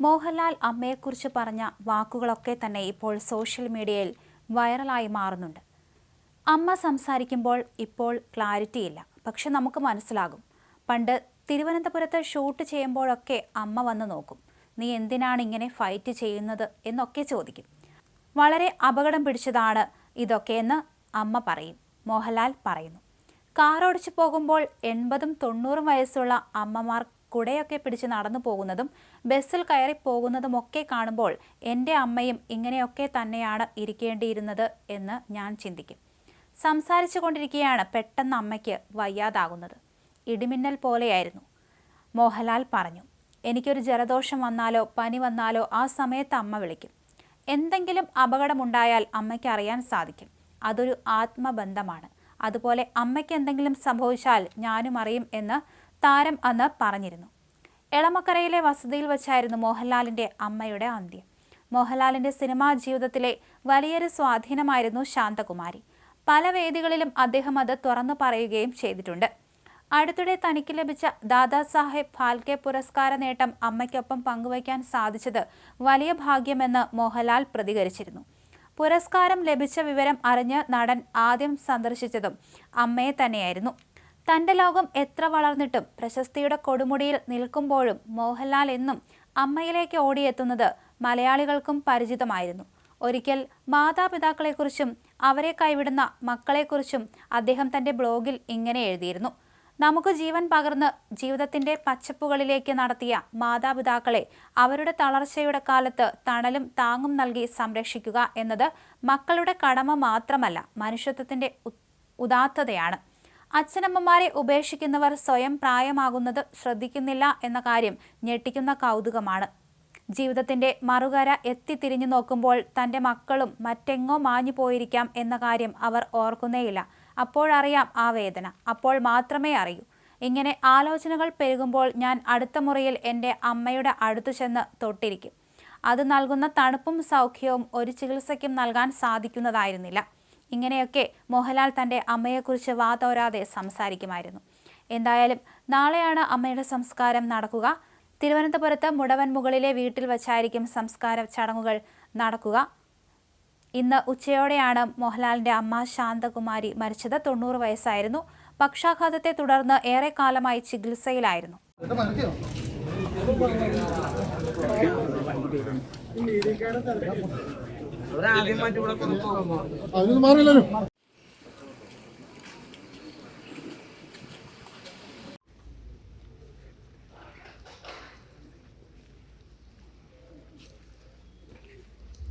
മോഹൻലാൽ അമ്മയെക്കുറിച്ച് പറഞ്ഞ വാക്കുകളൊക്കെ തന്നെ ഇപ്പോൾ സോഷ്യൽ മീഡിയയിൽ വൈറലായി മാറുന്നുണ്ട്. അമ്മ സംസാരിക്കുമ്പോൾ ഇപ്പോൾ ക്ലാരിറ്റിയില്ല, പക്ഷെ നമുക്ക് മനസ്സിലാകും. പണ്ട് തിരുവനന്തപുരത്ത് ഷൂട്ട് ചെയ്യുമ്പോഴൊക്കെ അമ്മ വന്ന് നോക്കും. നീ എന്തിനാണ് ഇങ്ങനെ ഫൈറ്റ് ചെയ്യുന്നത് എന്നൊക്കെ ചോദിക്കും. വളരെ അപകടം പിടിച്ചതാണ് ഇതൊക്കെയെന്ന് അമ്മ പറയും. മോഹൻലാൽ പറയുന്നു. കാറോടിച്ചു പോകുമ്പോൾ 80-90 വയസ്സുള്ള അമ്മമാർ കുടയൊക്കെ പിടിച്ച് നടന്നു പോകുന്നതും ബസ്സിൽ കയറി പോകുന്നതുമൊക്കെ കാണുമ്പോൾ എൻ്റെ അമ്മയും ഇങ്ങനെയൊക്കെ തന്നെയാണ് ഇരിക്കേണ്ടിയിരുന്നത് എന്ന് ഞാൻ ചിന്തിക്കും. സംസാരിച്ചു കൊണ്ടിരിക്കുകയാണ് പെട്ടെന്ന് അമ്മയ്ക്ക് വയ്യാതാകുന്നത്. ഇടിമിന്നൽ പോലെയായിരുന്നു. മോഹൻലാൽ പറഞ്ഞു. എനിക്കൊരു ജലദോഷം വന്നാലോ പനി വന്നാലോ ആ സമയത്ത് അമ്മ വിളിക്കും. എന്തെങ്കിലും അപകടമുണ്ടായാൽ അമ്മയ്ക്ക് അറിയാൻ സാധിക്കും. അതൊരു ആത്മബന്ധമാണ്. അതുപോലെ അമ്മയ്ക്ക് എന്തെങ്കിലും സംഭവിച്ചാൽ ഞാനും അറിയും എന്ന് താരം അന്ന് പറഞ്ഞിരുന്നു. എളമക്കരയിലെ വസതിയിൽ വെച്ചായിരുന്നു മോഹൻലാലിൻ്റെ അമ്മയുടെ അന്ത്യം. മോഹൻലാലിൻ്റെ സിനിമാ ജീവിതത്തിലെ വലിയൊരു സ്വാധീനമായിരുന്നു ശാന്തകുമാരി. പല വേദികളിലും അദ്ദേഹം അത് തുറന്നു പറയുകയും ചെയ്തിട്ടുണ്ട്. അടുത്തിടെ തനിക്ക് ലഭിച്ച ദാദാസാഹേബ് ഫാൽക്കെ പുരസ്കാര നേട്ടം അമ്മയ്ക്കൊപ്പം പങ്കുവയ്ക്കാൻ സാധിച്ചത് വലിയ ഭാഗ്യമെന്ന് മോഹൻലാൽ പ്രതികരിച്ചിരുന്നു. പുരസ്കാരം ലഭിച്ച വിവരം അറിഞ്ഞ് നടൻ ആദ്യം സന്ദർശിച്ചതും അമ്മയെ തന്നെയായിരുന്നു. തൻ്റെ ലോകം എത്ര വളർന്നിട്ടും പ്രശസ്തിയുടെ കൊടുമുടിയിൽ നിൽക്കുമ്പോഴും മോഹൻലാൽ എന്നും അമ്മയിലേക്ക് ഓടിയെത്തുന്നത് മലയാളികൾക്കും പരിചിതമായിരുന്നു. ഒരിക്കൽ മാതാപിതാക്കളെക്കുറിച്ചും അവരെ കൈവിടുന്ന മക്കളെക്കുറിച്ചും അദ്ദേഹം തൻ്റെ ബ്ലോഗിൽ ഇങ്ങനെ എഴുതിയിരുന്നു. നമുക്ക് ജീവൻ പകർന്ന് ജീവിതത്തിൻ്റെ പച്ചപ്പുകളിലേക്ക് നടത്തിയ മാതാപിതാക്കളെ അവരുടെ തളർച്ചയുടെ കാലത്ത് തണലും താങ്ങും നൽകി സംരക്ഷിക്കുക എന്നത് മക്കളുടെ കടമ മാത്രമല്ല, മനുഷ്യത്വത്തിൻ്റെ ഉദാത്തതയാണ്. അച്ഛനമ്മമാരെ ഉപേക്ഷിക്കുന്നവർ സ്വയം പ്രായമാകുന്നത് ശ്രദ്ധിക്കുന്നില്ല എന്ന കാര്യം ഞെട്ടിക്കുന്ന കൗതുകമാണ്. ജീവിതത്തിൻ്റെ മറുകര എത്തിത്തിരിഞ്ഞു നോക്കുമ്പോൾ തൻ്റെ മക്കളും മറ്റെങ്ങോ മാഞ്ഞു പോയിരിക്കാം എന്ന കാര്യം അവർ ഓർക്കുന്നേയില്ല. അപ്പോഴറിയാം ആ വേദന, അപ്പോൾ മാത്രമേ അറിയൂ. ഇങ്ങനെ ആലോചനകൾ പെരുകുമ്പോൾ ഞാൻ അടുത്ത മുറിയിൽ എൻ്റെ അമ്മയുടെ അടുത്തു ചെന്ന് തൊട്ടിരിക്കും. അത് നൽകുന്ന തണുപ്പും സൗഖ്യവും ഒരു ചികിത്സയ്ക്കും നൽകാൻ സാധിക്കുന്നതായിരുന്നില്ല. ഇങ്ങനെയൊക്കെ മോഹൻലാൽ തൻ്റെ അമ്മയെക്കുറിച്ച് വാതോരാതെ സംസാരിക്കുമായിരുന്നു. എന്തായാലും നാളെയാണ് അമ്മയുടെ സംസ്കാരം നടക്കുക. തിരുവനന്തപുരത്ത് മുടവൻമുകളിലെ വീട്ടിൽ വച്ചായിരിക്കും സംസ്കാര ചടങ്ങുകൾ നടക്കുക. ഇന്ന് ഉച്ചയോടെയാണ് മോഹൻലാലിൻ്റെ അമ്മ ശാന്തകുമാരി മരിച്ചത്. 90 വയസ്സായിരുന്നു. പക്ഷാഘാതത്തെ തുടർന്ന് ഏറെക്കാലമായി ചികിത്സയിലായിരുന്നു.